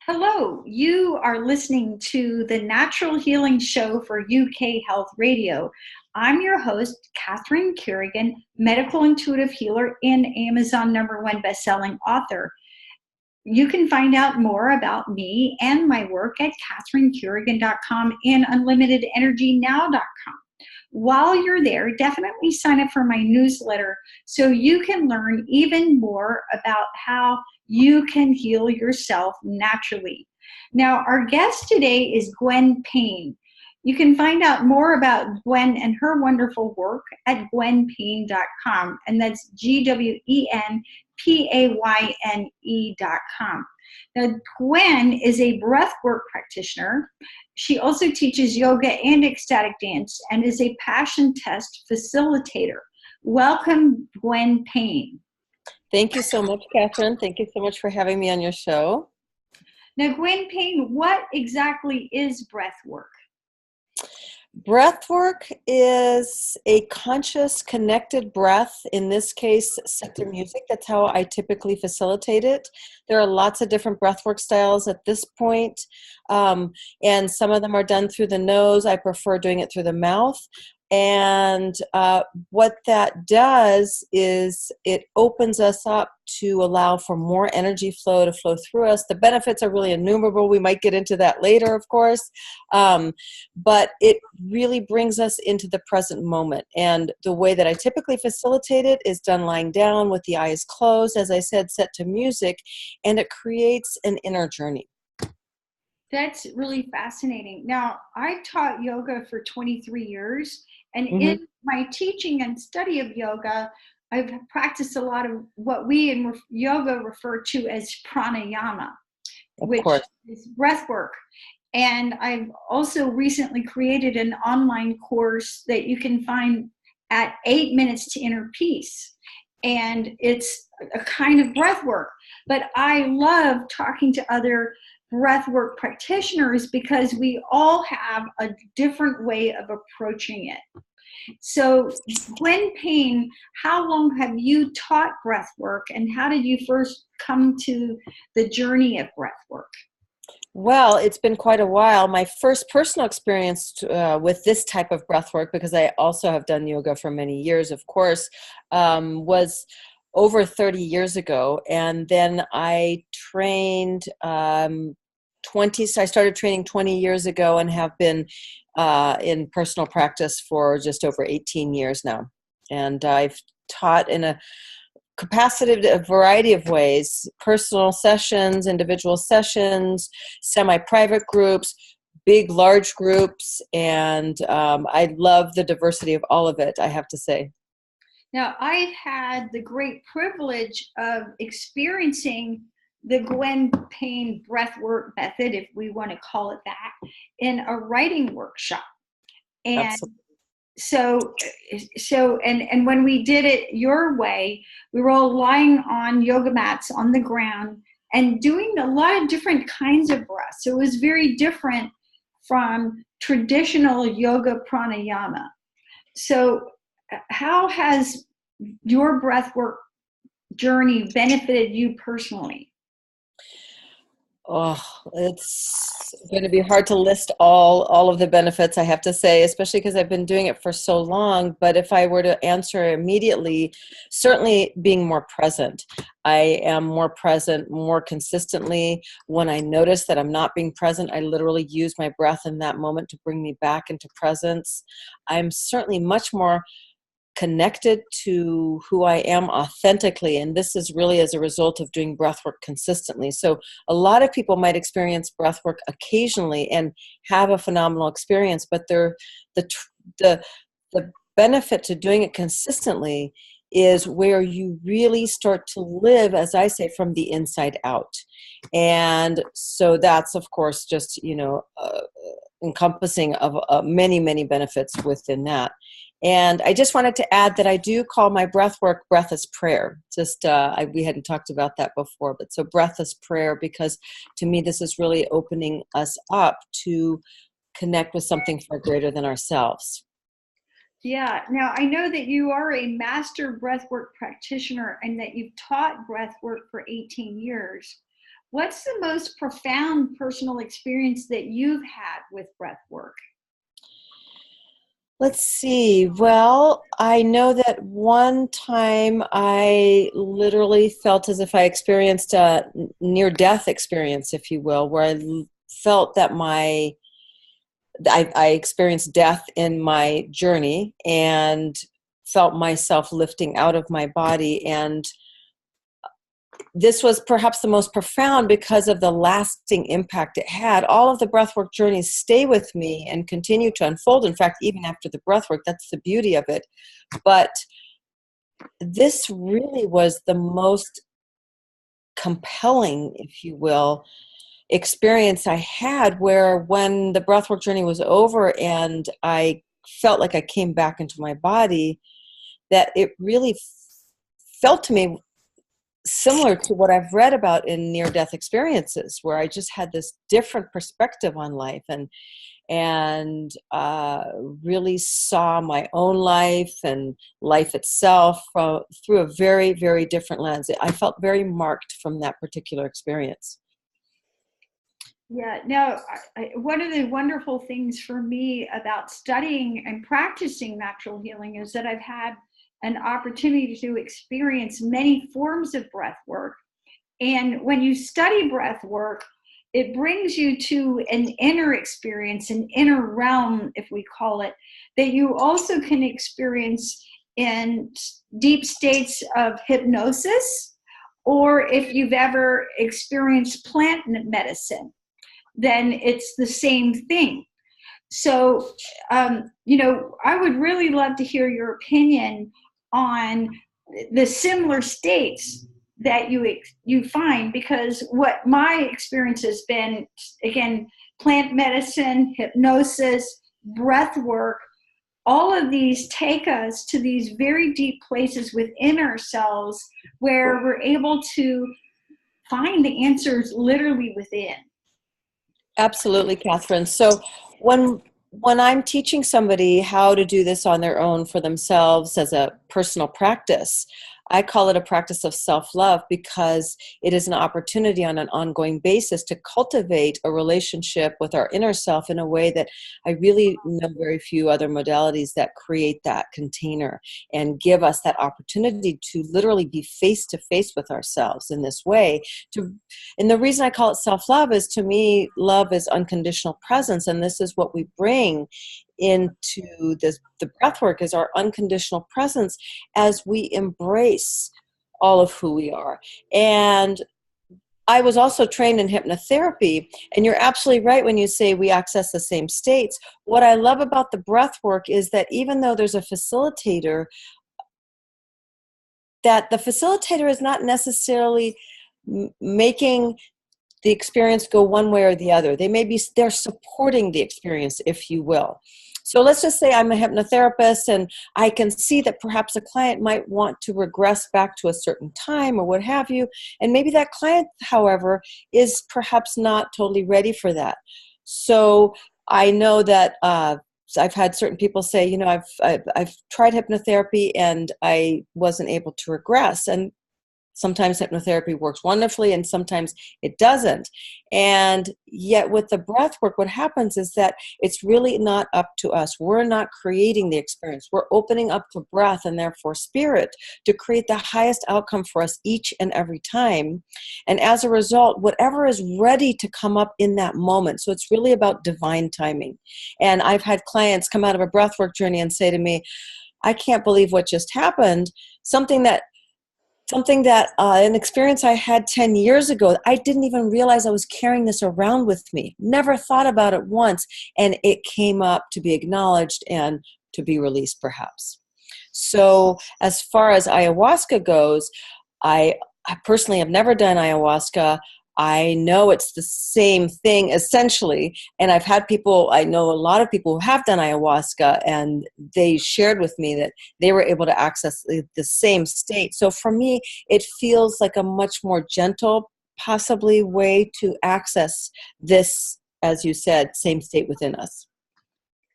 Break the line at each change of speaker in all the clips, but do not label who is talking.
Hello, you are listening to the Natural Healing Show for UK Health Radio. I'm your host, Catherine Carrigan, medical intuitive healer and Amazon #1 bestselling author. You can find out more about me and my work at catherinecarrigan.com and unlimitedenergynow.com. While you're there, definitely sign up for my newsletter so you can learn even more about how you can heal yourself naturally. Now, our guest today is Gwen Payne. You can find out more about Gwen and her wonderful work at gwenpayne.com, and that's GwenPayne.com. Now, Gwen is a breathwork practitioner. She also teaches yoga and ecstatic dance and is a passion test facilitator. Welcome, Gwen Payne.
Thank you so much, Catherine. Thank you so much for having me on your show.
Now, Gwen Payne, what exactly is breathwork?
Breathwork is a conscious, connected breath. In this case, set to music. That's how I typically facilitate it. There are lots of different breathwork styles at this point, and some of them are done through the nose. I prefer doing it through the mouth. And what that does is it opens us up to allow for more energy flow to flow through us. The benefits are really innumerable. We might get into that later, of course. But it really brings us into the present moment. And the way that I typically facilitate it is done lying down with the eyes closed, as I said, set to music, and it creates an inner journey.
That's really fascinating. Now, I taught yoga for 23 years, and in my teaching and study of yoga, I've practiced a lot of what we in yoga refer to as pranayama, which is breath work. And I've also recently created an online course that you can find at 8 Minutes to Inner Peace. And it's a kind of breath work. But I love talking to other breathwork practitioners because we all have a different way of approaching it. So, Gwen Payne, how long have you taught breathwork, and how did you first come to the journey of breathwork?
Well, it's been quite a while. My first personal experience with this type of breathwork, because I also have done yoga for many years, of course, was over 30 years ago. And then I trained so I started training 20 years ago and have been in personal practice for just over 18 years now. And I've taught in a variety of ways: personal sessions, individual sessions, semi-private groups, big, large groups, and I love the diversity of all of it, I have to say.
Now, I've had the great privilege of experiencing the Gwen Payne breathwork method, if we want to call it that, in a writing workshop. And
Absolutely.
And when we did it your way, we were all lying on yoga mats on the ground and doing a lot of different kinds of breaths. So it was very different from traditional yoga pranayama. So how has your breathwork journey benefited you personally?
Oh, it's going to be hard to list all of the benefits, I have to say, especially because I've been doing it for so long. But if I were to answer immediately, certainly being more present. I am more present more consistently. When I notice that I'm not being present, I literally use my breath in that moment to bring me back into presence. I'm certainly much more connected to who I am authentically, and this is really as a result of doing breathwork consistently. So a lot of people might experience breathwork occasionally and have a phenomenal experience, but the benefit to doing it consistently is where you really start to live, as I say, from the inside out. And so that's, of course, just encompassing of many, many benefits within that. And I just wanted to add that I do call my breath work breath as prayer. We hadn't talked about that before, but so breath as prayer, because to me, this is really opening us up to connect with something far greater than ourselves.
Yeah. Now, I know that you are a master breathwork practitioner and that you've taught breathwork for 18 years. What's the most profound personal experience that you've had with breath work?
Let's see. Well, I know that one time I literally felt as if I experienced a near-death experience, if you will, where felt that I experienced death in my journey and felt myself lifting out of my body. And this was perhaps the most profound because of the lasting impact it had. All of the breathwork journeys stay with me and continue to unfold. In fact, even after the breathwork, that's the beauty of it. But this really was the most compelling, if you will, experience I had, where when the breathwork journey was over and I felt like I came back into my body, that it really felt to me similar to what I've read about in near-death experiences, where I just had this different perspective on life and really saw my own life and life itself through a very, very different lens. I felt very marked from that particular experience.
Yeah, no, one of the wonderful things for me about studying and practicing natural healing is that I've had an opportunity to experience many forms of breath work. And when you study breath work, it brings you to an inner experience, an inner realm, if we call it, that you also can experience in deep states of hypnosis, or if you've ever experienced plant medicine, then it's the same thing. So, I would really love to hear your opinion on the similar states that you find, because what my experience has been, again, plant medicine, hypnosis, breath work, all of these take us to these very deep places within ourselves where we're able to find the answers literally within.
Absolutely, Catherine. So when I'm teaching somebody how to do this on their own for themselves as a personal practice, I call it a practice of self-love because it is an opportunity on an ongoing basis to cultivate a relationship with our inner self in a way that I really know very few other modalities that create that container and give us that opportunity to literally be face to face with ourselves in this way. And the reason I call it self-love is, to me, love is unconditional presence, and this is what we bring into the breath work, is our unconditional presence as we embrace all of who we are. And I was also trained in hypnotherapy, and you're absolutely right when you say we access the same states. What I love about the breath work is that even though there's a facilitator, that the facilitator is not necessarily making the experience go one way or the other. They're supporting the experience, if you will. So let's just say I'm a hypnotherapist and I can see that perhaps a client might want to regress back to a certain time or what have you. And maybe that client, however, is perhaps not totally ready for that. So I know that I've had certain people say, I've tried hypnotherapy and I wasn't able to regress. And sometimes hypnotherapy works wonderfully and sometimes it doesn't. And yet with the breath work, what happens is that it's really not up to us. We're not creating the experience. We're opening up to breath and therefore spirit to create the highest outcome for us each and every time. And as a result, whatever is ready to come up in that moment. So it's really about divine timing. And I've had clients come out of a breath work journey and say to me, I can't believe what just happened. Something that an experience I had 10 years ago, I didn't even realize I was carrying this around with me. Never thought about it once. And it came up to be acknowledged and to be released, perhaps. So as far as ayahuasca goes, I personally have never done ayahuasca. I know it's the same thing essentially. And I know a lot of people who have done ayahuasca, and they shared with me that they were able to access the same state. So for me, it feels like a much more gentle, possibly way to access this, as you said, same state within us.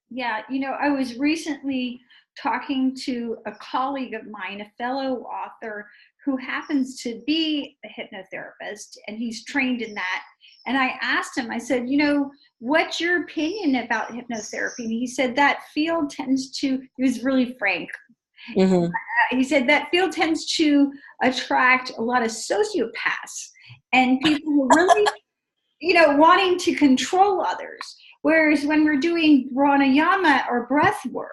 Yeah, I was recently talking to a colleague of mine, a fellow author, who happens to be a hypnotherapist, and he's trained in that. And I asked him, I said, what's your opinion about hypnotherapy? And he said that field tends to, he was really frank.
Mm-hmm.
He said that field tends to attract a lot of sociopaths and people who really, wanting to control others. Whereas when we're doing pranayama or breath work,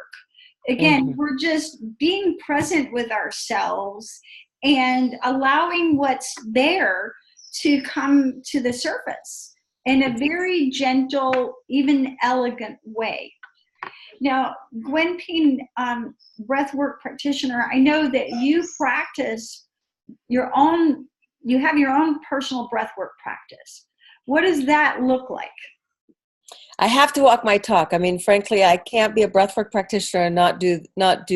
again,
Mm-hmm.
we're just being present with ourselves and allowing what's there to come to the surface in a very gentle, even elegant way. Now, Gwen Payne, breathwork practitioner, I know that you practice you have your own personal breathwork practice. What does that look like?
I have to walk my talk. I mean, frankly, I can't be a breathwork practitioner and not do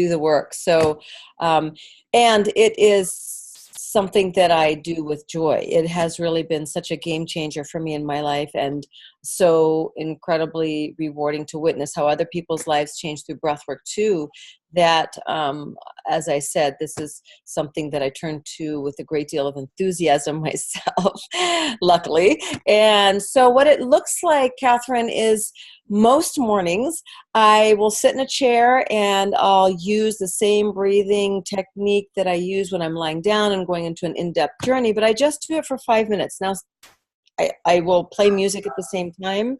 the work. So, and it is something that I do with joy. It has really been such a game changer for me in my life, and so incredibly rewarding to witness how other people's lives change through breathwork too. That, as I said, this is something that I turn to with a great deal of enthusiasm myself, luckily. And so what it looks like, Catherine, is most mornings I will sit in a chair and I'll use the same breathing technique that I use when I'm lying down and going into an in-depth journey, but I just do it for 5 minutes. Now, I will play music at the same time.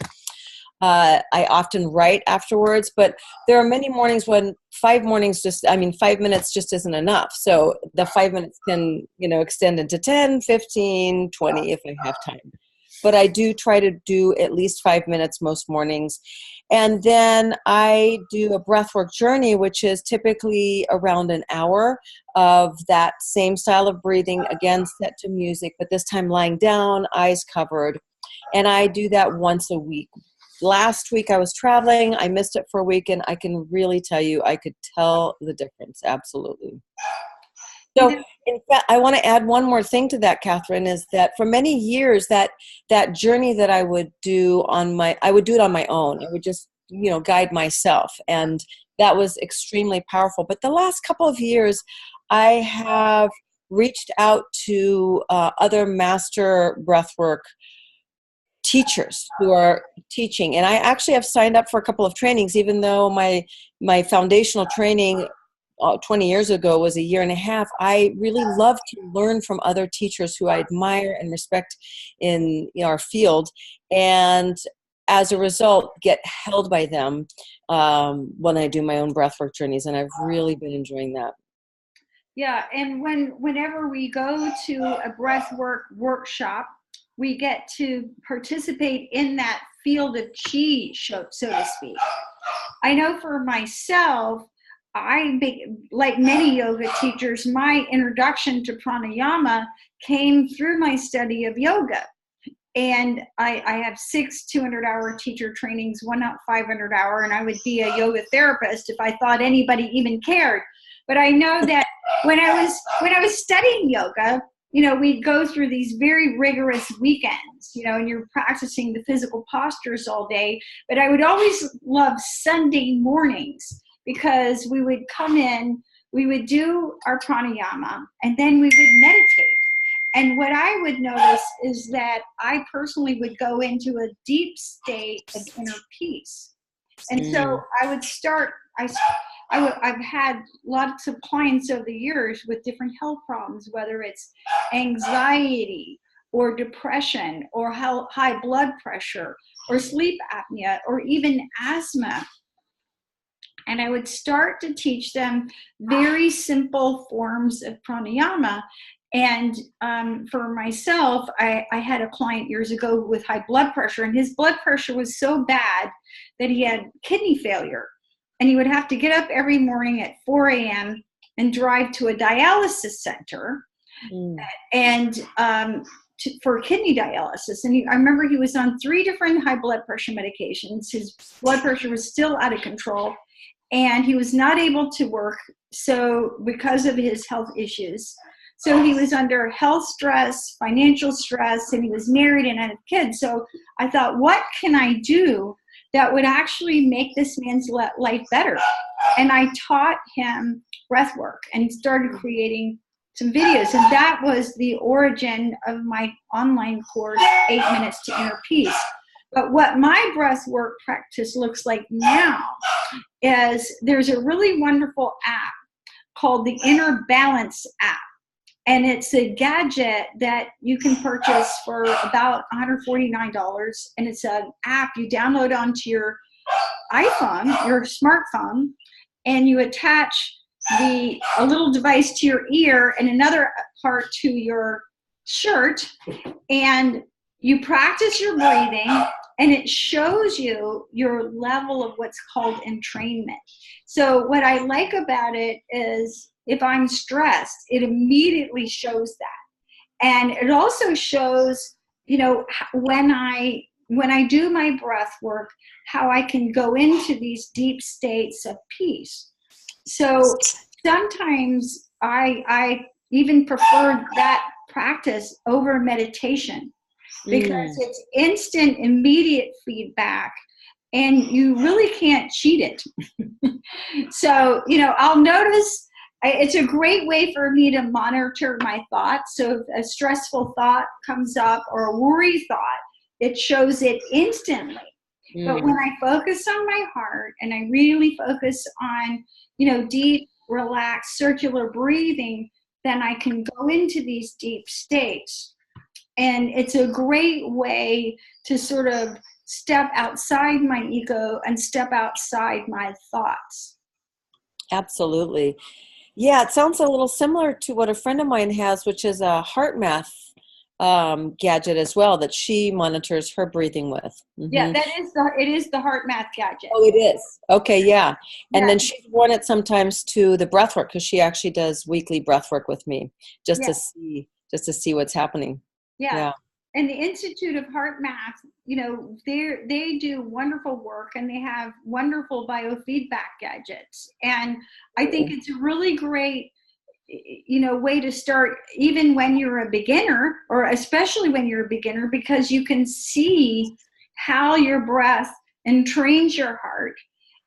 I often write afterwards, but there are many mornings when 5 minutes just isn't enough. So the 5 minutes can, extend into 10, 15, 20 if I have time. But I do try to do at least 5 minutes most mornings. And then I do a breathwork journey, which is typically around an hour of that same style of breathing, again, set to music, but this time lying down, eyes covered. And I do that once a week. Last week I was traveling. I missed it for a week, and I can really tell you, I could tell the difference. Absolutely. So, in fact, I want to add one more thing to that, Catherine, is that for many years, that journey that I would do I would do it on my own. I would just, guide myself. And that was extremely powerful. But the last couple of years, I have reached out to other master breathwork teachers who are teaching. And I actually have signed up for a couple of trainings, even though my foundational training 20 years ago was a year and a half. I really love to learn from other teachers who I admire and respect in our field, and as a result get held by them when I do my own breathwork journeys, and I've really been enjoying that.
Yeah, and whenever we go to a breathwork workshop, we get to participate in that field of chi, so to speak. I know for myself, like many yoga teachers, my introduction to pranayama came through my study of yoga. And I have 6 200-hour teacher trainings, one out 500-hour, and I would be a yoga therapist if I thought anybody even cared. But I know that when I was studying yoga, we'd go through these very rigorous weekends, and you're practicing the physical postures all day. But I would always love Sunday mornings, because we would come in, we would do our pranayama, and then we would meditate. And what I would notice is that I personally would go into a deep state of inner peace. And so I would start, I've had lots of clients over the years with different health problems, whether it's anxiety or depression or high blood pressure or sleep apnea or even asthma. And I would start to teach them very simple forms of pranayama. And for myself, I had a client years ago with high blood pressure, and his blood pressure was so bad that he had kidney failure. And he would have to get up every morning at 4 a.m. and drive to a dialysis center and for kidney dialysis. And I remember he was on 3 different high blood pressure medications. His blood pressure was still out of control, and he was not able to work because of his health issues. So he was under health stress, financial stress, and he was married and had kids. So I thought, what can I do that would actually make this man's life better? And I taught him breath work and started creating some videos, and that was the origin of my online course, 8 Minutes to Inner Peace. But what my breath work practice looks like now is there's a really wonderful app called the Inner Balance app. And it's a gadget that you can purchase for about $149. And it's an app you download onto your iPhone, your smartphone, and you attach a little device to your ear and another part to your shirt, and you practice your breathing, and it shows you your level of what's called entrainment. So what I like about it is if I'm stressed, it immediately shows that. And it also shows, when I do my breath work, how I can go into these deep states of peace. So sometimes I even prefer that practice over meditation, because it's instant, immediate feedback, and you really can't cheat it. So, I'll notice it's a great way for me to monitor my thoughts. So if a stressful thought comes up or a worry thought, it shows it instantly. But when I focus on my heart and I really focus on, deep, relaxed, circular breathing, then I can go into these deep states. And it's a great way to sort of step outside my ego and step outside my thoughts.
Absolutely. Yeah, it sounds a little similar to what a friend of mine has, which is a heart math gadget as well that she monitors her breathing with.
Yeah, it is the heart math gadget.
Oh, it is. Okay, yeah. And then she's worn it sometimes to the breath work, because she actually does weekly breath work with me just to see what's happening.
Yeah. And the Institute of Heart Math, they do wonderful work, and they have wonderful biofeedback gadgets. And I think it's a really great, way to start, even when you're a beginner, or especially when you're a beginner, because you can see how your breath entrains your heart.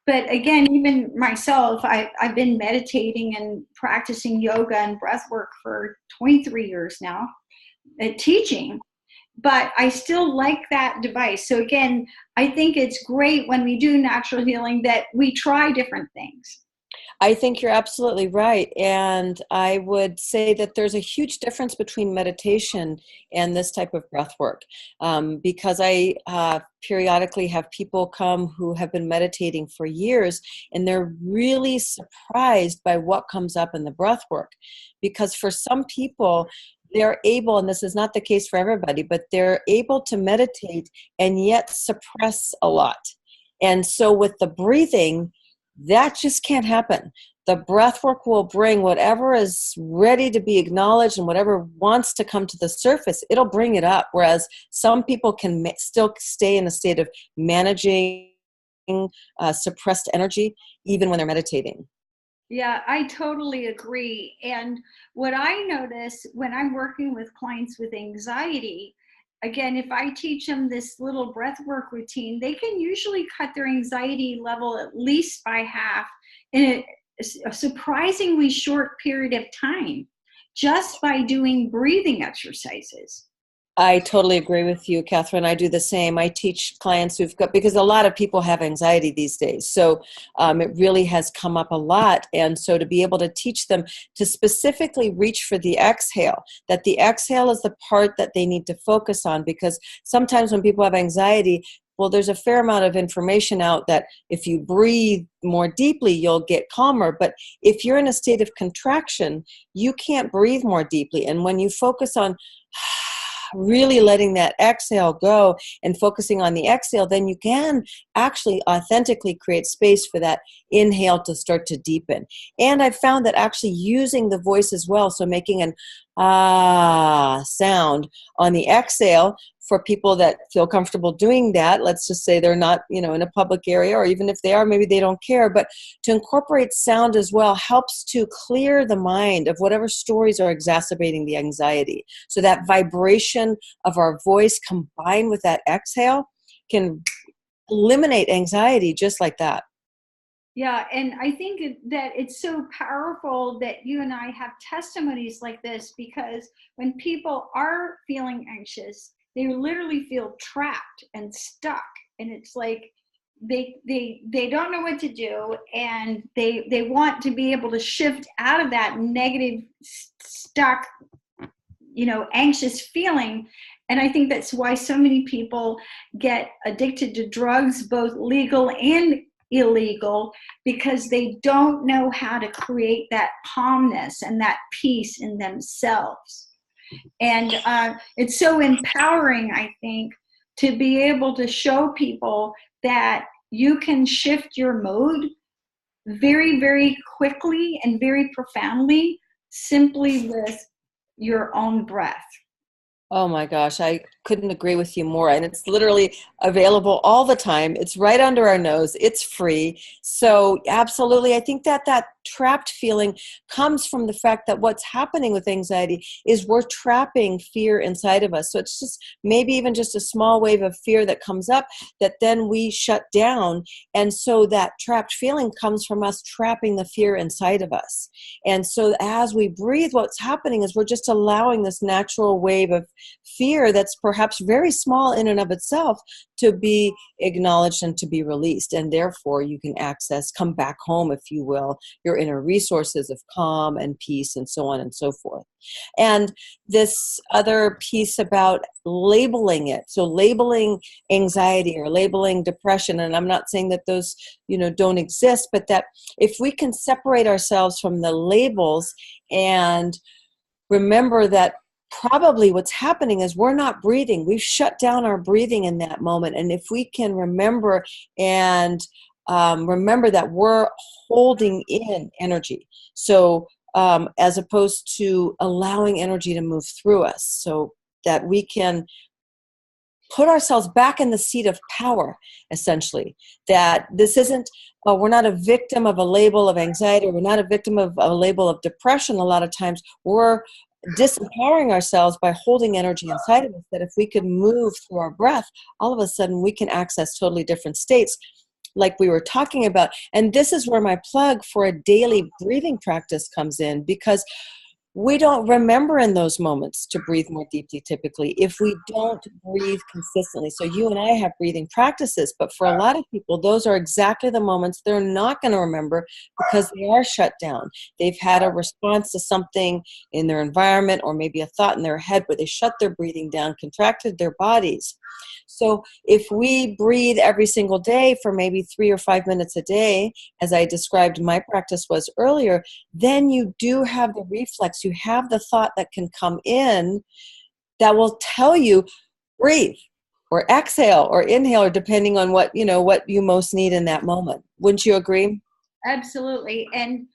But again, even myself, I've been meditating and practicing yoga and breath work for 23 years now, teaching. But I still like that device. So again, I think it's great when we do natural healing that we try different things.
I think you're absolutely right. And I would say that there's a huge difference between meditation and this type of breath work, because I periodically have people come who have been meditating for years, and they're really surprised by what comes up in the breath work. Because for some people, they're able, and this is not the case for everybody, but they're able to meditate and yet suppress a lot. And so with the breathing, that just can't happen. The breath work will bring whatever is ready to be acknowledged and whatever wants to come to the surface, it'll bring it up. Whereas some people can still stay in a state of managing suppressed energy, even when they're meditating.
Yeah, I totally agree. And what I notice when I'm working with clients with anxiety, again, if I teach them this little breath work routine, they can usually cut their anxiety level at least by half in a surprisingly short period of time, just by doing breathing exercises.
I totally agree with you, Catherine. I do the same. I teach clients who've got, because a lot of people have anxiety these days. So it really has come up a lot. And so to be able to teach them to specifically reach for the exhale, that the exhale is the part that they need to focus on, because sometimes when people have anxiety, well, there's a fair amount of information out that if you breathe more deeply, you'll get calmer. But if you're in a state of contraction, you can't breathe more deeply. And when you focus on really letting that exhale go and focusing on the exhale, then you can actually authentically create space for that inhale to start to deepen. And I've found that actually using the voice as well, so making an ah sound on the exhale, for people that feel comfortable doing that, let's just say they're not, in a public area, or even if they are, maybe they don't care, but to incorporate sound as well helps to clear the mind of whatever stories are exacerbating the anxiety. So that vibration of our voice combined with that exhale can eliminate anxiety just like that.
Yeah, and I think that it's so powerful that you and I have testimonies like this, because when people are feeling anxious, they literally feel trapped and stuck, and it's like they don't know what to do, and they want to be able to shift out of that negative, stuck, anxious feeling. And I think that's why so many people get addicted to drugs, both legal and illegal, because they don't know how to create that calmness and that peace in themselves. And it's so empowering, I think, to be able to show people that you can shift your mood very, very quickly and very profoundly, simply with your own breath.
Oh my gosh, I couldn't agree with you more. And it's literally available all the time. It's right under our nose. It's free. So absolutely, I think that that trapped feeling comes from the fact that what's happening with anxiety is we're trapping fear inside of us. So it's just maybe even just a small wave of fear that comes up that then we shut down. And so that trapped feeling comes from us trapping the fear inside of us. And so as we breathe, what's happening is we're just allowing this natural wave of fear that's perhaps very small in and of itself to be acknowledged and to be released. And therefore you can come back home, if you will, your inner resources of calm and peace and so on and so forth. And this other piece about labeling it, so labeling anxiety or labeling depression, and I'm not saying that those don't exist, but that if we can separate ourselves from the labels and remember that probably what's happening is we're not breathing. We've shut down our breathing in that moment. And if we can remember and remember that we're holding in energy. So as opposed to allowing energy to move through us, so that we can put ourselves back in the seat of power, essentially. That this isn't, we're not a victim of a label of anxiety, or we're not a victim of a label of depression. A lot of times we're disempowering ourselves by holding energy inside of us, that if we could move through our breath, all of a sudden we can access totally different states like we were talking about. And this is where my plug for a daily breathing practice comes in, because we don't remember in those moments to breathe more deeply typically if we don't breathe consistently. So you and I have breathing practices, but for a lot of people, those are exactly the moments they're not going to remember because they are shut down. They've had a response to something in their environment, or maybe a thought in their head where they shut their breathing down, contracted their bodies. So if we breathe every single day for maybe 3 or 5 minutes a day, as I described my practice was earlier, then you do have the reflex. You have the thought that can come in that will tell you, breathe, or exhale, or inhale, or depending on what you most need in that moment. Wouldn't you agree?
Absolutely. And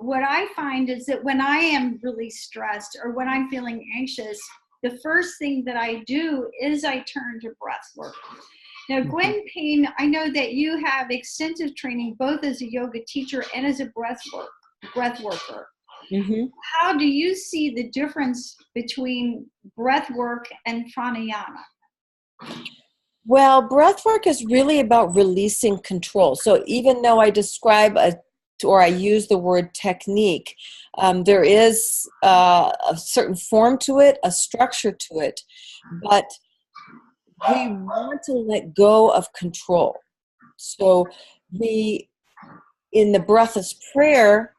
what I find is that when I am really stressed or when I'm feeling anxious, the first thing that I do is I turn to breath work. Now, Gwen Payne, I know that you have extensive training both as a yoga teacher and as a breath worker.
Mm-hmm.
How do you see the difference between breath work and pranayama?
Well, breath work is really about releasing control. So even though I describe or I use the word technique, there is a certain form to it, a structure to it, but we want to let go of control. So in the breath as prayer,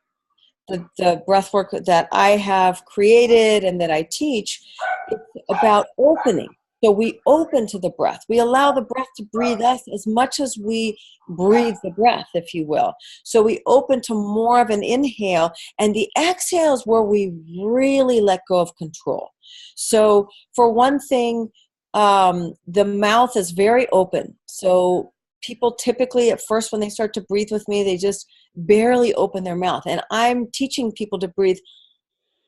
the breath work that I have created and that I teach, it's about opening. So we open to the breath. We allow the breath to breathe us as much as we breathe the breath, if you will. So we open to more of an inhale, and the exhale is where we really let go of control. So for one thing, the mouth is very open. So people typically at first when they start to breathe with me, they just barely open their mouth. And I'm teaching people to breathe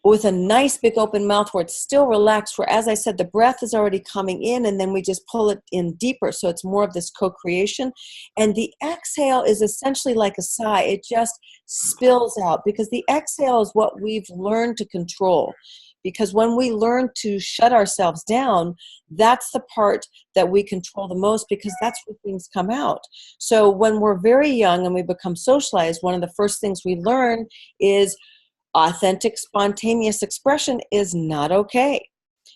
with a nice big open mouth where it's still relaxed, where, as I said, the breath is already coming in and then we just pull it in deeper. So it's more of this co-creation. And the exhale is essentially like a sigh. It just spills out because the exhale is what we've learned to control. because when we learn to shut ourselves down, that's the part that we control the most, because that's where things come out. So when we're very young and we become socialized, one of the first things we learn is authentic, spontaneous expression is not okay.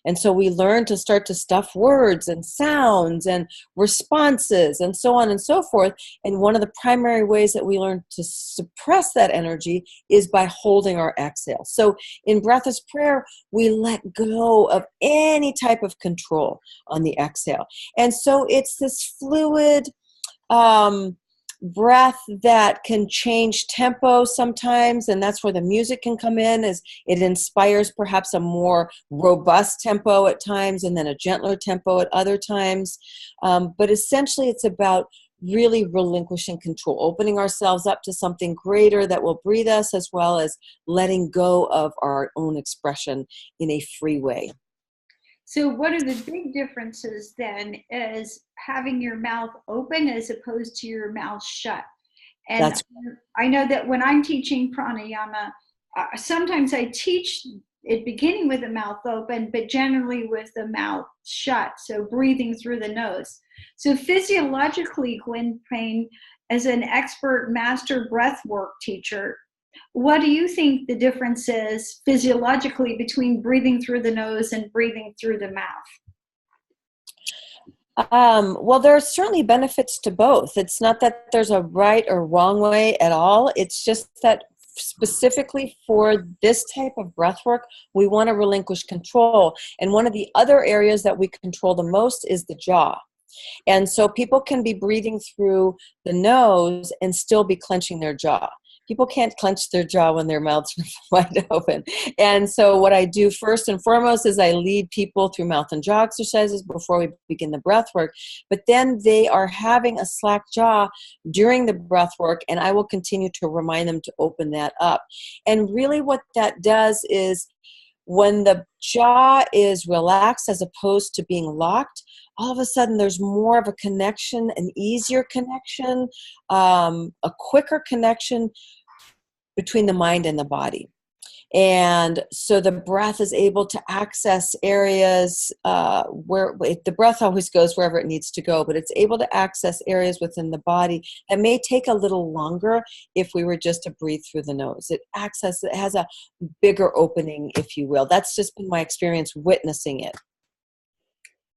And so we learn to start to stuff words and sounds and responses and so on and so forth. And one of the primary ways that we learn to suppress that energy is by holding our exhale. So in Breath is Prayer, we let go of any type of control on the exhale. And so it's this fluid, breath that can change tempo sometimes, and that's where the music can come in, as it inspires perhaps a more robust tempo at times and then a gentler tempo at other times. But essentially it's about really relinquishing control, opening ourselves up to something greater that will breathe us, as well as letting go of our own expression in a free way.
So one of the big differences then is having your mouth open as opposed to your mouth shut. And
That's
I know that when I'm teaching pranayama, sometimes I teach it beginning with the mouth open, but generally with the mouth shut, so breathing through the nose. So physiologically, Gwen Payne, as an expert master breathwork teacher, what do you think the difference is physiologically between breathing through the nose and breathing through the mouth?
Well, there are certainly benefits to both. It's not that there's a right or wrong way at all. It's just that specifically for this type of breath work, we want to relinquish control. And one of the other areas that we control the most is the jaw. And so people can be breathing through the nose and still be clenching their jaw. People can't clench their jaw when their mouths are wide open. And so what I do first and foremost is I lead people through mouth and jaw exercises before we begin the breath work. But then they are having a slack jaw during the breath work, and I will continue to remind them to open that up. And really what that does is, when the jaw is relaxed as opposed to being locked, all of a sudden there's more of a connection, an easier connection, a quicker connection between the mind and the body. And so the breath is able to access areas where the breath always goes wherever it needs to go, but it's able to access areas within the body that may take a little longer if we were just to breathe through the nose. It has a bigger opening, if you will. That's just been my experience witnessing it.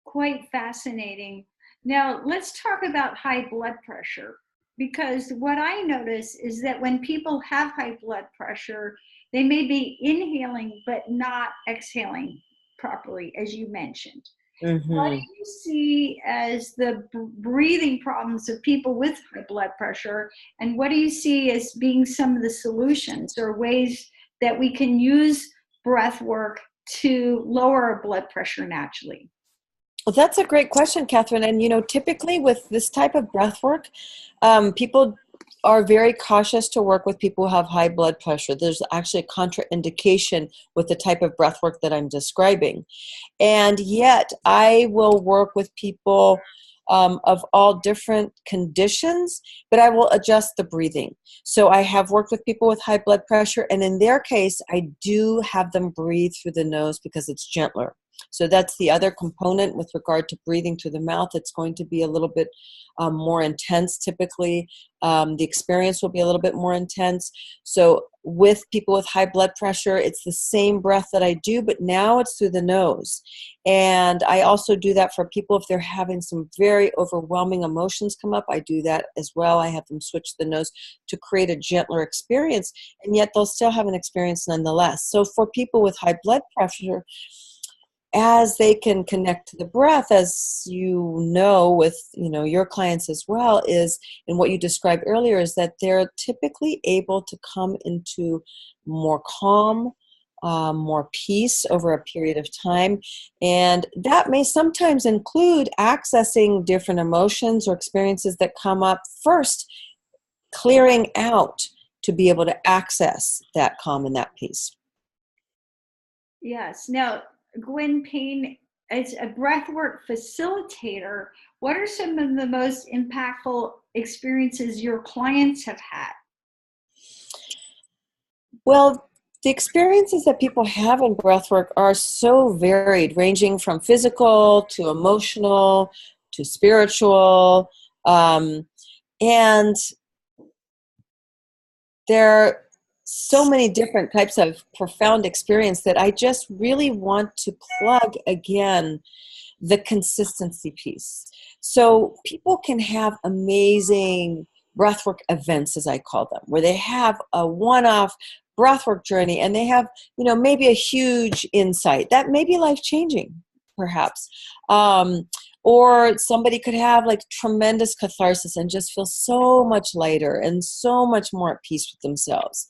Quite fascinating. Now, let's talk about high blood pressure, because what I notice is that when people have high blood pressure, they may be inhaling but not exhaling properly, as you mentioned.
Mm-hmm.
What do you see as the breathing problems of people with high blood pressure, and what do you see as being some of the solutions or ways that we can use breath work to lower our blood pressure naturally?
Well, that's a great question, Catherine. And, typically with this type of breath work, people are very cautious to work with people who have high blood pressure. There's actually a contraindication with the type of breath work that I'm describing. And yet I will work with people of all different conditions, but I will adjust the breathing. So I have worked with people with high blood pressure, and in their case, I do have them breathe through the nose because it's gentler. So that's the other component with regard to breathing through the mouth. It's going to be a little bit more intense typically. The experience will be a little bit more intense. So with people with high blood pressure, it's the same breath that I do, but now it's through the nose. And I also do that for people if they're having some very overwhelming emotions come up. I do that as well. I have them switch the nose to create a gentler experience, and yet they'll still have an experience nonetheless. So for people with high blood pressure, as they can connect to the breath, as with your clients as well, is, and what you described earlier, is that they're typically able to come into more calm, more peace over a period of time. And that may sometimes include accessing different emotions or experiences that come up first, clearing out to be able to access that calm and that peace.
Yes. Now, Gwen Payne, as a breathwork facilitator, what are some of the most impactful experiences your clients have had?
Well, The experiences that people have in breathwork are so varied, ranging from physical to emotional to spiritual. And there are so many different types of profound experience that I just really want to plug again the consistency piece. So people can have amazing breathwork events, as I call them, where they have a one-off breathwork journey and they have, maybe a huge insight that may be life-changing, perhaps. Or somebody could have like tremendous catharsis and just feel so much lighter and so much more at peace with themselves.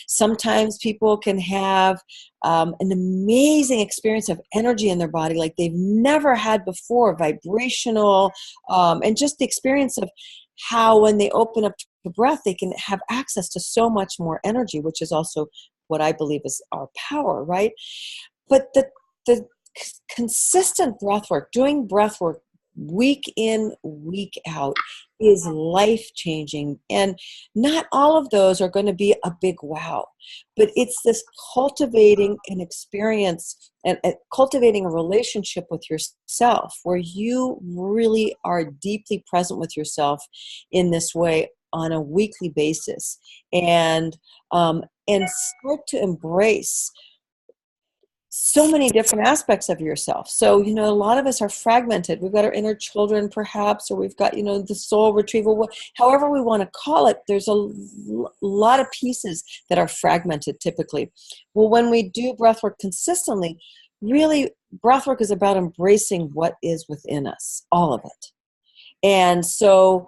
Sometimes people can have an amazing experience of energy in their body like they've never had before, vibrational, and just the experience of how when they open up to breath, they can have access to so much more energy, which is also what I believe is our power, right? But the consistent breath work, doing breath work week in, week out is life-changing. And not all of those are going to be a big wow, but it's this cultivating an experience and cultivating a relationship with yourself where you really are deeply present with yourself in this way on a weekly basis, and start to embrace so many different aspects of yourself. So, a lot of us are fragmented. We've got our inner children, perhaps, or we've got, the soul retrieval, however we want to call it. There's a lot of pieces that are fragmented typically. Well, when we do breathwork consistently, really, breathwork is about embracing what is within us, all of it. And so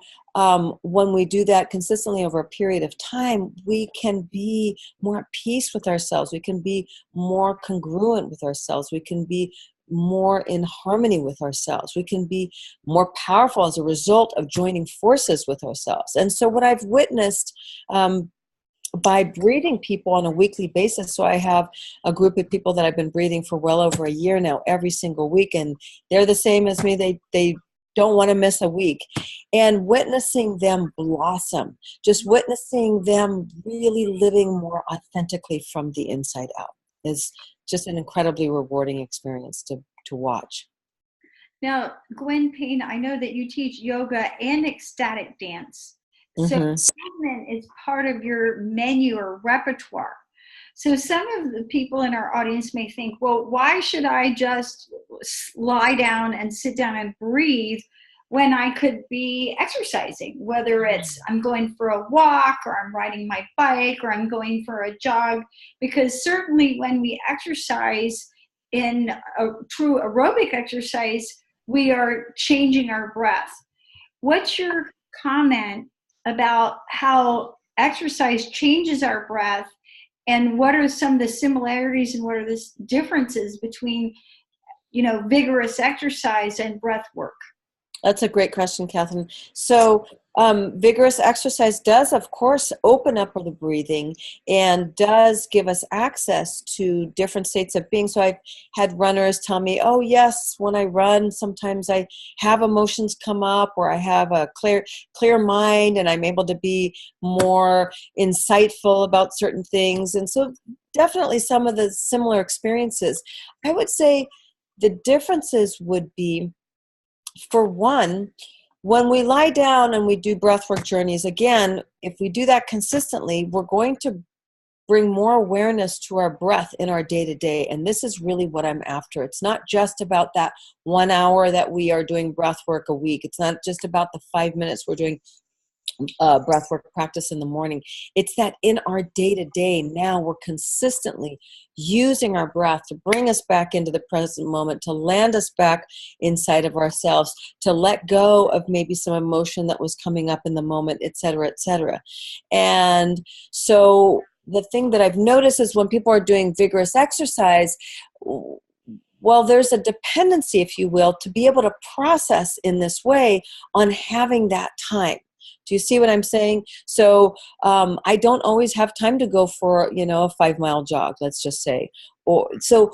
when we do that consistently over a period of time, we can be more at peace with ourselves. We can be more congruent with ourselves. We can be more in harmony with ourselves. We can be more powerful as a result of joining forces with ourselves. And so what I've witnessed by breathing people on a weekly basis, so I have a group of people that I've been breathing for well over a year now, every single week, and they're the same as me. They don't want to miss a week. And witnessing them blossom, just witnessing them really living more authentically from the inside out is just an incredibly rewarding experience to watch.
Now, Gwen Payne, I know that you teach yoga and ecstatic dance. So movement is part of your menu or repertoire. So some of the people in our audience may think, well, why should I just lie down and sit down and breathe when I could be exercising, whether it's I'm going for a walk or I'm riding my bike or I'm going for a jog? Because certainly when we exercise in a true aerobic exercise, we are changing our breath. What's your comment about how exercise changes our breath? And what are some of the similarities and what are the differences between, vigorous exercise and breath work?
That's a great question, Catherine. So vigorous exercise does, of course, open up the breathing and does give us access to different states of being. So I've had runners tell me, oh, yes, when I run, sometimes I have emotions come up or I have a clear mind and I'm able to be more insightful about certain things. And so definitely some of the similar experiences. I would say the differences would be, for one, when we lie down and we do breathwork journeys, again, if we do that consistently, we're going to bring more awareness to our breath in our day-to-day. And this is really what I'm after. It's not just about that 1 hour that we are doing breathwork a week. It's not just about the 5 minutes we're doing breathwork practice in the morning. It's that in our day-to-day now we're consistently using our breath to bring us back into the present moment, to land us back inside of ourselves, to let go of maybe some emotion that was coming up in the moment, et cetera, et cetera. And so the thing that I've noticed is when people are doing vigorous exercise, well, there's a dependency, if you will, to be able to process in this way on having that time. Do you see what I'm saying? So I don't always have time to go for, a 5-mile jog, let's just say. So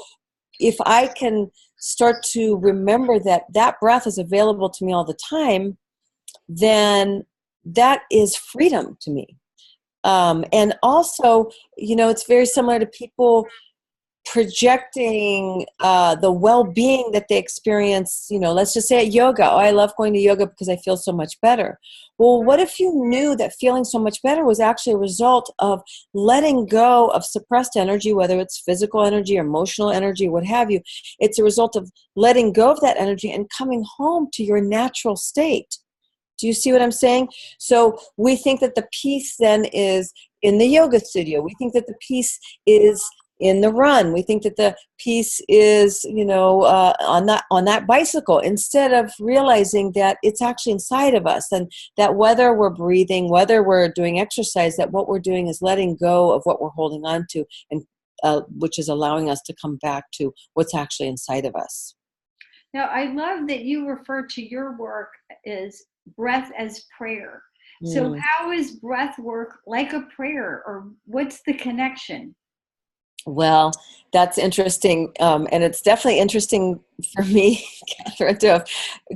if I can start to remember that breath is available to me all the time, then that is freedom to me. And also, it's very similar to people projecting the well-being that they experience, let's just say at yoga. Oh, I love going to yoga because I feel so much better. Well, what if you knew that feeling so much better was actually a result of letting go of suppressed energy, whether it's physical energy, emotional energy, what have you? It's a result of letting go of that energy and coming home to your natural state. Do you see what I'm saying? So we think that the peace then is in the yoga studio. We think that the peace is in the run. We think that the peace is, on that bicycle, instead of realizing that it's actually inside of us, and that whether we're breathing, whether we're doing exercise, that what we're doing is letting go of what we're holding on to, and which is allowing us to come back to what's actually inside of us.
Now, I love that you refer to your work as breath as prayer. So how is breath work like a prayer, or what's the connection?
Well, that's interesting. And it's definitely interesting for me, Catherine, to have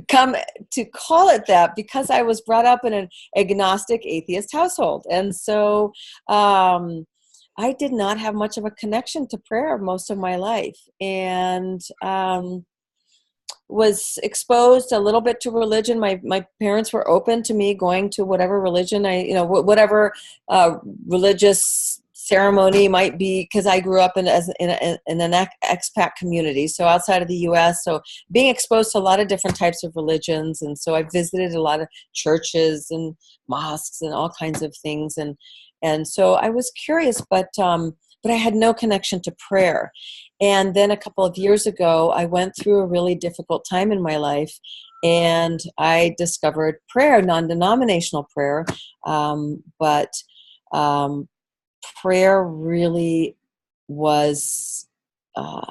come to call it that, because I was brought up in an agnostic atheist household. And so I did not have much of a connection to prayer most of my life. And was exposed a little bit to religion. My parents were open to me going to whatever religion whatever religious ceremony might be, because I grew up in an expat community, so outside of the U.S. So being exposed to a lot of different types of religions, and so I visited a lot of churches and mosques and all kinds of things, and so I was curious, but I had no connection to prayer. And then a couple of years ago, I went through a really difficult time in my life, and I discovered prayer, non-denominational prayer, but prayer really was a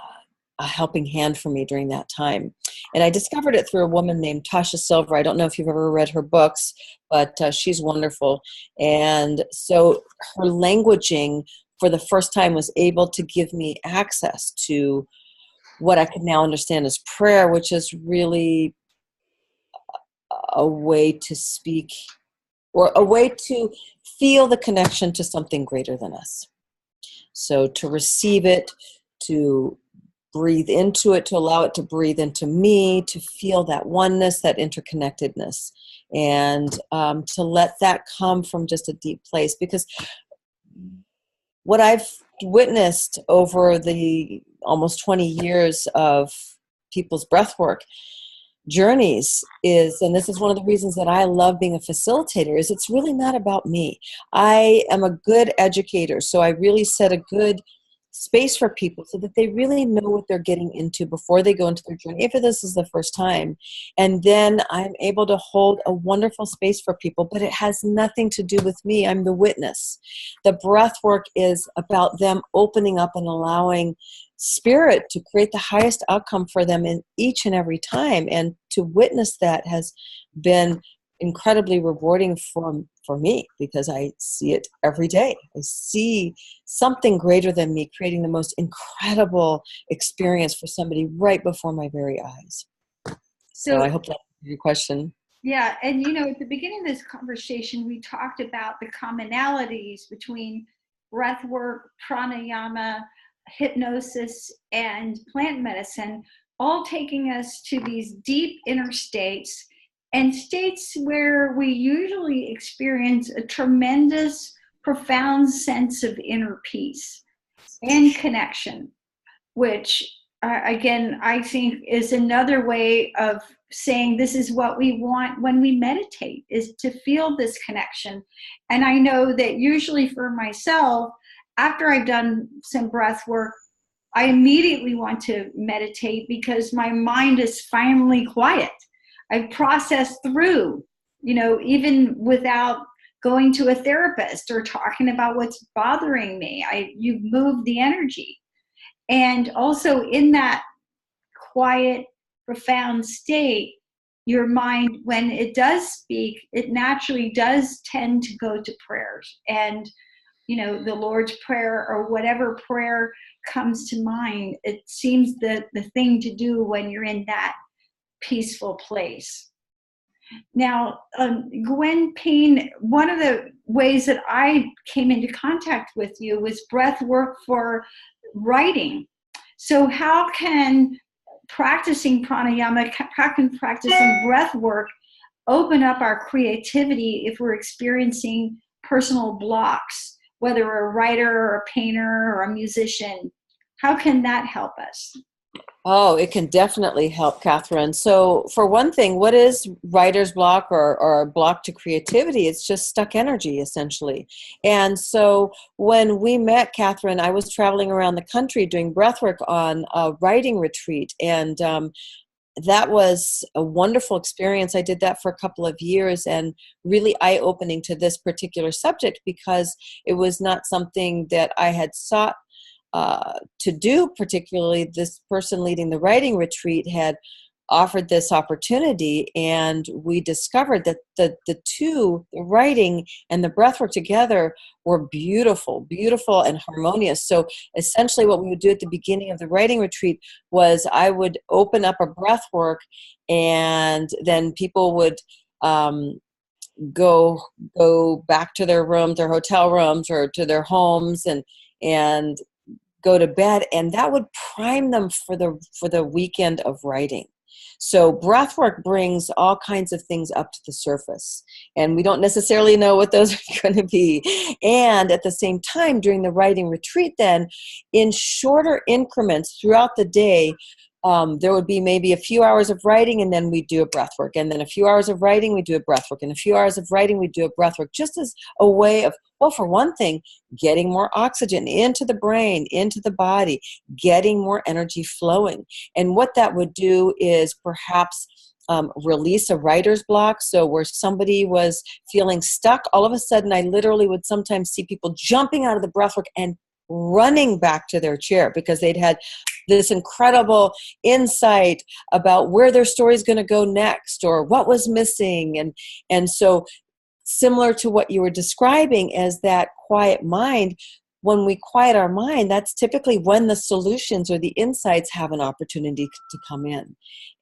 helping hand for me during that time. And I discovered it through a woman named Tasha Silver. I don't know if you've ever read her books, but she's wonderful. And so her languaging for the first time was able to give me access to what I could now understand as prayer, which is really a way to speak, or a way to feel the connection to something greater than us. So to receive it, to breathe into it, to allow it to breathe into me, to feel that oneness, that interconnectedness, and to let that come from just a deep place. Because what I've witnessed over the almost 20 years of people's breathwork journeys is, and this is one of the reasons that I love being a facilitator, is it's really not about me. I am a good educator, so I really set a good space for people so that they really know what they're getting into before they go into their journey, if this is the first time. And then I'm able to hold a wonderful space for people, but it has nothing to do with me. I'm the witness. The breath work is about them opening up and allowing spirit to create the highest outcome for them in each and every time. And to witness that has been incredibly rewarding for me, because I see it every day. I see something greater than me creating the most incredible experience for somebody right before my very eyes. So I hope that answers your question.
Yeah, and at the beginning of this conversation, we talked about the commonalities between breath work, pranayama, hypnosis, and plant medicine, all taking us to these deep inner states, and states where we usually experience a tremendous, profound sense of inner peace and connection, which again, I think is another way of saying this is what we want when we meditate, is to feel this connection. And I know that usually for myself, after I've done some breath work, I immediately want to meditate because my mind is finally quiet. I've processed through, even without going to a therapist or talking about what's bothering me. You've moved the energy. And also in that quiet, profound state, your mind, when it does speak, it naturally does tend to go to prayers. And, the Lord's Prayer or whatever prayer comes to mind, it seems the thing to do when you're in that peaceful place. Now, Gwen Payne, one of the ways that I came into contact with you was breath work for writing. So how can practicing pranayama, practicing breath work open up our creativity if we're experiencing personal blocks, whether we're a writer or a painter or a musician? How can that help us?
Oh, it can definitely help, Catherine. So, for one thing, what is writer's block or block to creativity? It's just stuck energy, essentially. And so, when we met, Catherine, I was traveling around the country doing breathwork on a writing retreat. And that was a wonderful experience. I did that for a couple of years and really eye-opening to this particular subject because it was not something that I had sought to do. Particularly, this person leading the writing retreat had offered this opportunity, and we discovered that the two, the writing and the breathwork together, were beautiful and harmonious. So essentially what we would do at the beginning of the writing retreat was I would open up a breathwork, and then people would go back to their rooms, their hotel rooms, or to their homes, and go to bed, and that would prime them for the weekend of writing. So breathwork brings all kinds of things up to the surface, and we don't necessarily know what those are going to be. And at the same time, during the writing retreat, then in shorter increments throughout the day, there would be maybe a few hours of writing, and then we do a breath work, and then a few hours of writing, we do a breath work, and a few hours of writing, we do a breath work, just as a way of, well, for one thing, getting more oxygen into the brain, into the body, getting more energy flowing. And what that would do is perhaps release a writer's block. So where somebody was feeling stuck, all of a sudden I literally would sometimes see people jumping out of the breathwork and running back to their chair because they'd had this incredible insight about where their story is going to go next or what was missing. And so similar to what you were describing as that quiet mind, when we quiet our mind, that's typically when the solutions or the insights have an opportunity to come in.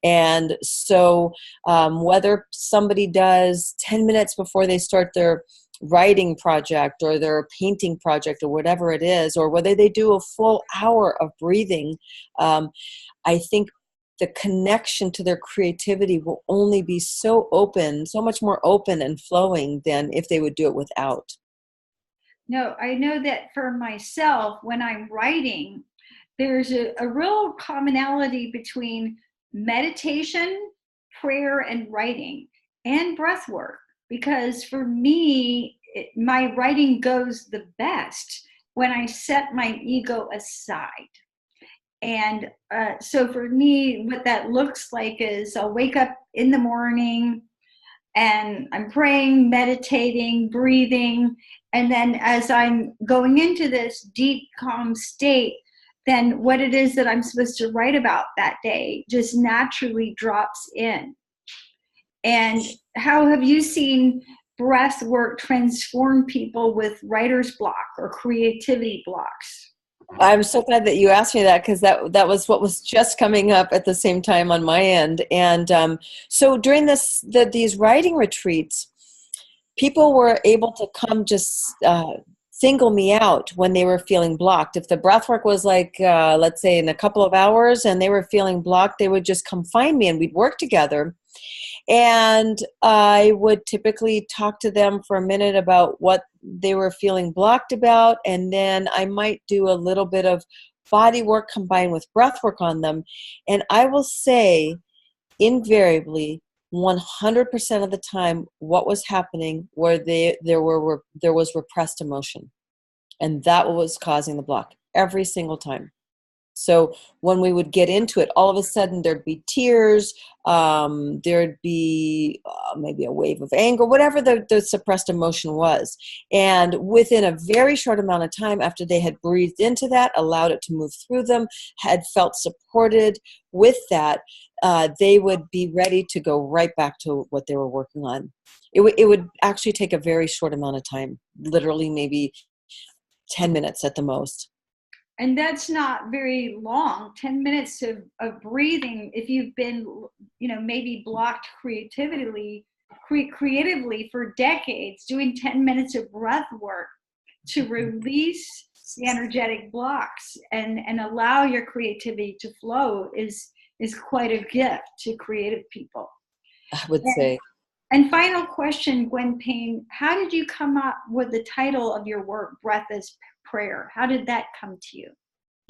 And so whether somebody does 10 minutes before they start their writing project or their painting project or whatever it is, or whether they do a full hour of breathing, I think the connection to their creativity will only be so open, so much more open and flowing than if they would do it without.
No, I know that for myself, when I'm writing, there's a real commonality between meditation, prayer, and writing, and breath work. Because for me, my writing goes the best when I set my ego aside. And so for me, what that looks like is I'll wake up in the morning and I'm praying, meditating, breathing. And then as I'm going into this deep, calm state, then what it is that I'm supposed to write about that day just naturally drops in. And how have you seen breath work transform people with writer's block or creativity blocks?
I'm so glad that you asked me that because that was what was just coming up at the same time on my end. And so during these writing retreats, people were able to come just single me out when they were feeling blocked. If the breath work was like, let's say in a couple of hours and they were feeling blocked, they would just come find me and we'd work together. And I would typically talk to them for a minute about what they were feeling blocked about. And then I might do a little bit of body work combined with breath work on them. And I will say, invariably, 100% of the time, what was happening where there was repressed emotion. And that was causing the block every single time. So when we would get into it, all of a sudden there'd be tears, there'd be maybe a wave of anger, whatever the suppressed emotion was. And within a very short amount of time after they had breathed into that, allowed it to move through them, had felt supported with that, they would be ready to go right back to what they were working on. It would actually take a very short amount of time, literally maybe 10 minutes at the most.
And that's not very long. 10 minutes of breathing, if you've been maybe blocked creatively creatively for decades, doing 10 minutes of breath work to release the energetic blocks and allow your creativity to flow is quite a gift to creative people.
I would say.
And final question, Gwen Payne, how did you come up with the title of your work, Breath is Prayer? How did that come to you?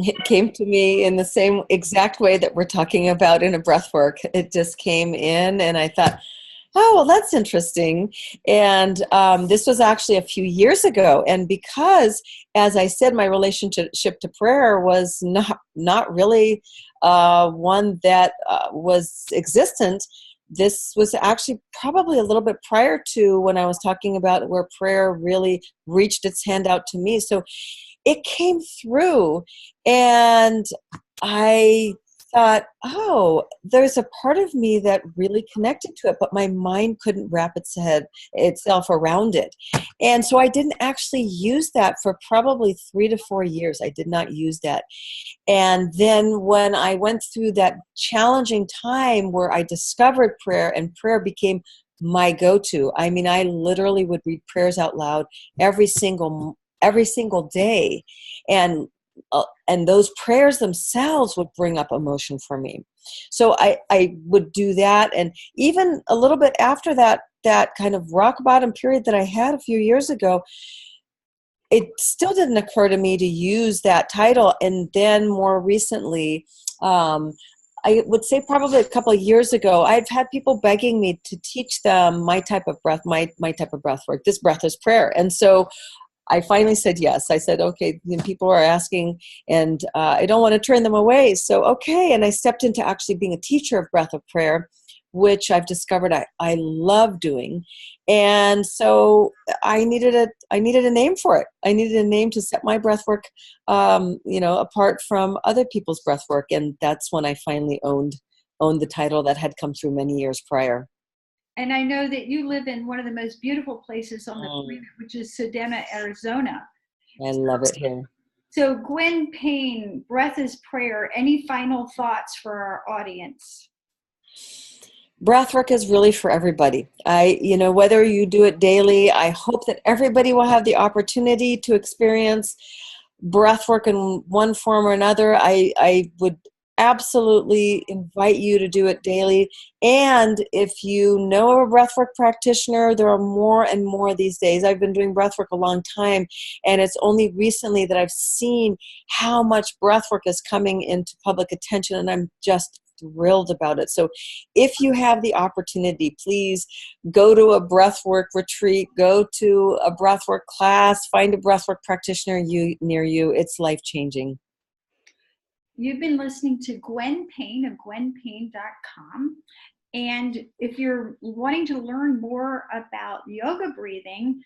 It came to me in the same exact way that we're talking about in a breath work. It just came in and I thought, oh, well, that's interesting. And this was actually a few years ago. And because, as I said, my relationship to prayer was not really one that was existent, this was actually probably a little bit prior to when I was talking about where prayer really reached its hand out to me. So it came through and I thought, oh, there's a part of me that really connected to it, but my mind couldn't wrap itself around it. And so I didn't actually use that for probably 3 to 4 years. I did not use that. And then when I went through that challenging time where I discovered prayer and prayer became my go-to. I mean, I literally would read prayers out loud every single day. And those prayers themselves would bring up emotion for me. So I would do that. And even a little bit after that kind of rock bottom period that I had a few years ago, it still didn't occur to me to use that title. And then more recently, I would say probably a couple of years ago, I've had people begging me to teach them my type of breath, my type of breath work. This breath is prayer. And so I finally said yes. I said, okay, people are asking and I don't want to turn them away. So, okay. And I stepped into actually being a teacher of breath of prayer, which I've discovered I love doing. And so I needed a name for it. I needed a name to set my breath work, apart from other people's breath work. And that's when I finally owned the title that had come through many years prior.
And I know that you live in one of the most beautiful places on the planet, which is Sedona, Arizona.
I love it here.
So Gwen Payne, Breath is Prayer. Any final thoughts for our audience?
Breathwork is really for everybody. Whether you do it daily, I hope that everybody will have the opportunity to experience breathwork in one form or another. I would absolutely invite you to do it daily. And if you know of a breathwork practitioner, there are more and more these days. I've been doing breathwork a long time, and it's only recently that I've seen how much breathwork is coming into public attention, and I'm just thrilled about it. So if you have the opportunity, please go to a breathwork retreat, go to a breathwork class, find a breathwork practitioner near you. It's life-changing.
You've been listening to Gwen Payne of gwenpayne.com. And if you're wanting to learn more about yoga breathing,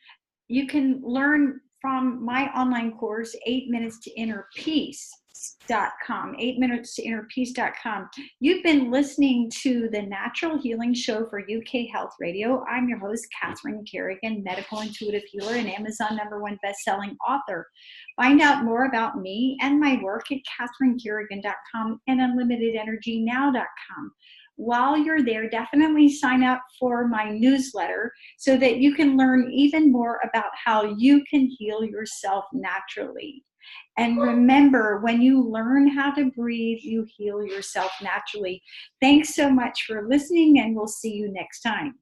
you can learn from my online course, 8 Minutes to Inner Peace.com, 8minutestoinnerpeace.com. You've been listening to the Natural Healing Show for UK Health Radio. I'm your host, Catherine Carrigan, medical intuitive healer and Amazon #1 best-selling author. Find out more about me and my work at catherinecarrigan.com and unlimitedenergynow.com. While you're there, definitely sign up for my newsletter so that you can learn even more about how you can heal yourself naturally. And remember, when you learn how to breathe, you heal yourself naturally. Thanks so much for listening, and we'll see you next time.